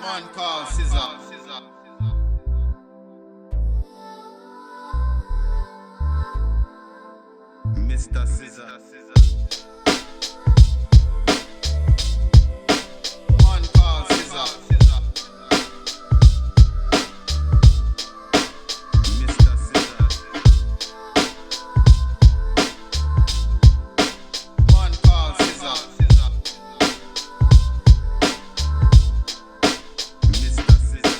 Man called Scissor. Mr. Scissor. Man called Scissor. Mr. Scissor. Man called Scissor. Mr. Scissor.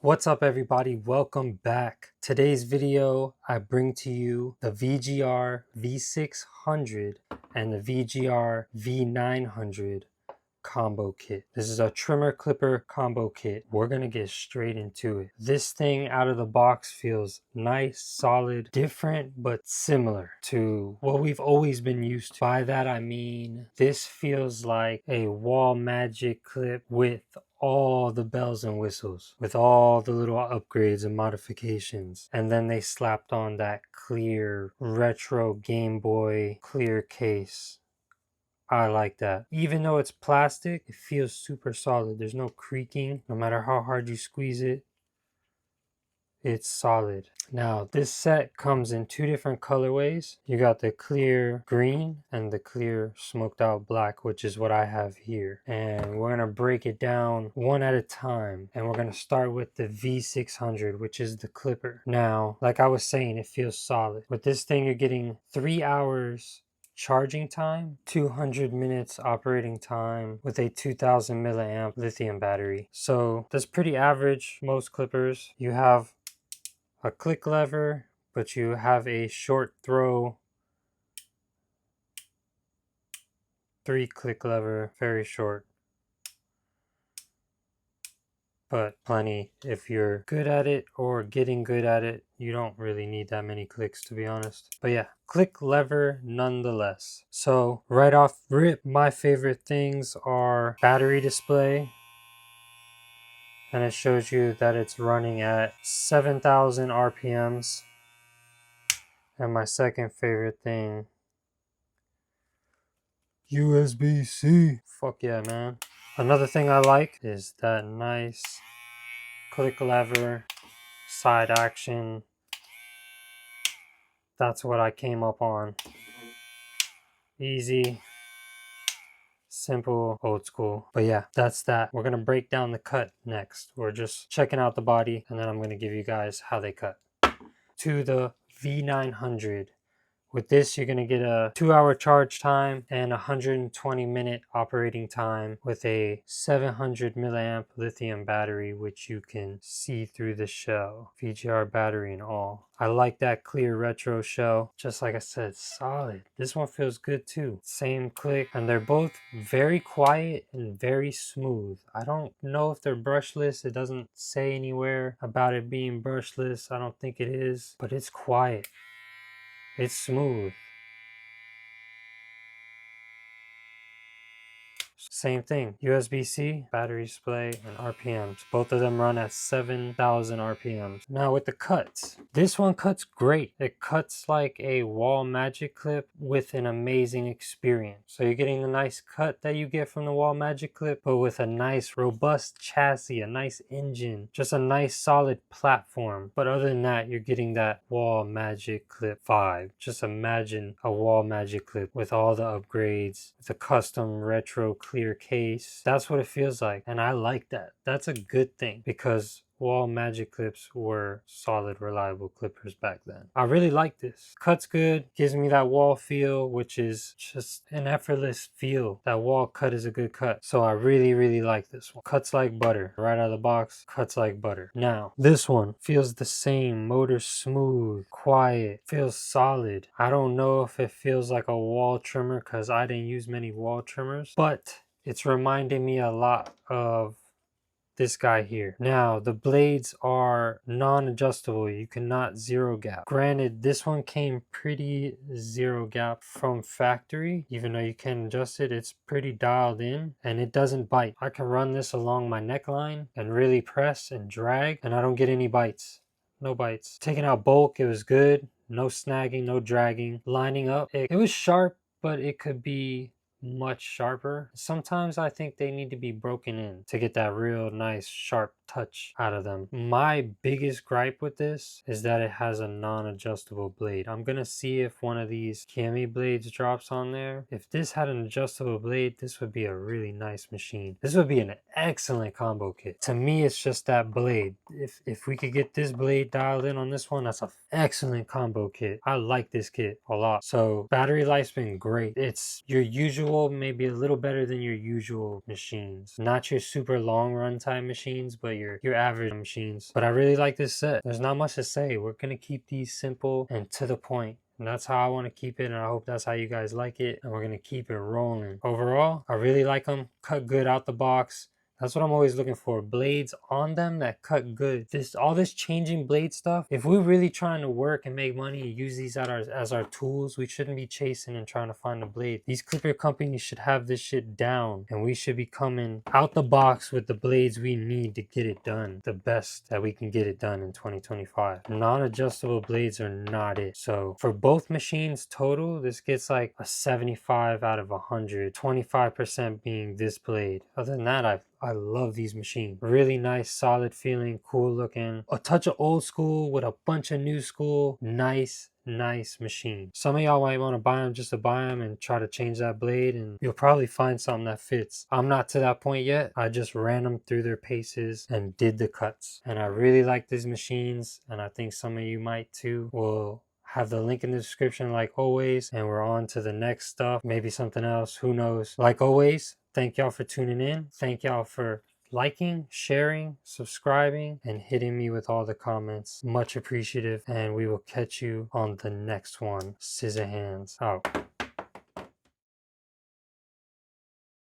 What's up everybody, welcome back. Today's video I bring to you the VGR V600 and the VGR V900 combo kit. This is a trimmer clipper combo kit. We're gonna get straight into it. This thing out of the box feels nice, solid, different, but similar to what we've always been used to. By that I mean this feels like a wall magic clip with all the bells and whistles, with all the little upgrades and modifications, and then they slapped on that clear retro Game Boy clear case. I like that. Even though it's plastic, it feels super solid. There's no creaking. No matter how hard you squeeze it, it's solid. Now, this set comes in two different colorways. You got the clear green and the clear smoked out black, which is what I have here. And we're gonna break it down one at a time. And we're gonna start with the V600, which is the clipper. Now, like I was saying, it feels solid. With this thing, you're getting 3 hours charging time, 200 minutes operating time with a 2000 milliamp lithium battery. So that's pretty average. Most clippers, you have a click lever, but you have a short throw, 3 click lever, very short, but plenty. If you're good at it or getting good at it, you don't really need that many clicks, to be honest. But yeah, click lever nonetheless. So right off rip, my favorite things are battery display, and it shows you that it's running at 7,000 RPMs. And my second favorite thing, USB-C. Fuck yeah, man. Another thing I like is that nice click lever, side action. That's what I came up on. Easy, simple, old school. But yeah, that's that. We're gonna break down the cut next. We're just checking out the body, and then I'm gonna give you guys how they cut. To the V900. With this, you're going to get a 2-hour charge time and 120 minute operating time with a 700 milliamp lithium battery, which you can see through the shell. VGR battery and all. I like that clear retro shell. Just like I said, solid. This one feels good too. Same click, and they're both very quiet and very smooth. I don't know if they're brushless. It doesn't say anywhere about it being brushless. I don't think it is, but it's quiet. It's smooth. Same thing, USB-C, battery display, and RPMs. Both of them run at 7,000 RPMs. Now with the cuts, this one cuts great. It cuts like a wall magic clip with an amazing experience. So you're getting the nice cut that you get from the wall magic clip, but with a nice robust chassis, a nice engine, just a nice solid platform. But other than that, you're getting that wall magic clip vibe. Just imagine a wall magic clip with all the upgrades, with a custom retro clear case. That's what it feels like, and I like that. That's a good thing, because wall magic clips were solid, reliable clippers back then. I really like this. Cuts good, gives me that wall feel, which is just an effortless feel. That wall cut is a good cut. So I really like this one. Cuts like butter. Right out of the box, cuts like butter. Now, this one feels the same. Motor smooth, quiet, feels solid. I don't know if it feels like a wall trimmer because I didn't use many wall trimmers, but it's reminding me a lot of this guy here. Now, the blades are non-adjustable. You cannot zero gap. Granted, this one came pretty zero gap from factory. Even though you can adjust it, it's pretty dialed in, and it doesn't bite. I can run this along my neckline and really press and drag, and I don't get any bites. No bites. Taking out bulk, it was good. no snagging, no dragging. Lining up, it was sharp, but it could be much sharper. Sometimes I think they need to be broken in to get that real nice sharp touch out of them. My biggest gripe with this is that it has a non-adjustable blade. I'm gonna see if one of these cami blades drops on there. If this had an adjustable blade, this would be a really nice machine. This would be an excellent combo kit. To me, it's just that blade. If we could get this blade dialed in on this one, that's an excellent combo kit. I like this kit a lot. So battery life's been great. It's your usual, maybe a little better than your usual machines. Not your super long runtime machines, but your average machines. But I really like this set. There's not much to say. We're gonna keep these simple and to the point. And that's how I want to keep it, and I hope that's how you guys like it. And we're going to keep it rolling. Overall, I really like them. Cut good out the box. That's what I'm always looking for. Blades on them that cut good. All this changing blade stuff. If we're really trying to work and make money and use these as our tools, we shouldn't be chasing and trying to find a blade. These clipper companies should have this shit down, and we should be coming out the box with the blades we need to get it done. The best that we can get it done in 2025. Non-adjustable blades are not it. So for both machines total, this gets like a 75 out of 100. 25% being this blade. Other than that, I love these machines. Really nice, solid feeling, cool looking. A touch of old school with a bunch of new school. Nice machine. Some of y'all might want to buy them just to buy them and try to change that blade, and you'll probably find something that fits. I'm not to that point yet. I just ran them through their paces and did the cuts. And I really like these machines, and I think some of you might too. We'll have the link in the description like always, and we're on to the next stuff. Maybe something else, who knows. Like always, thank y'all for tuning in. Thank y'all for liking, sharing, subscribing, and hitting me with all the comments. Much appreciative, and we will catch you on the next one. Scissor hands out.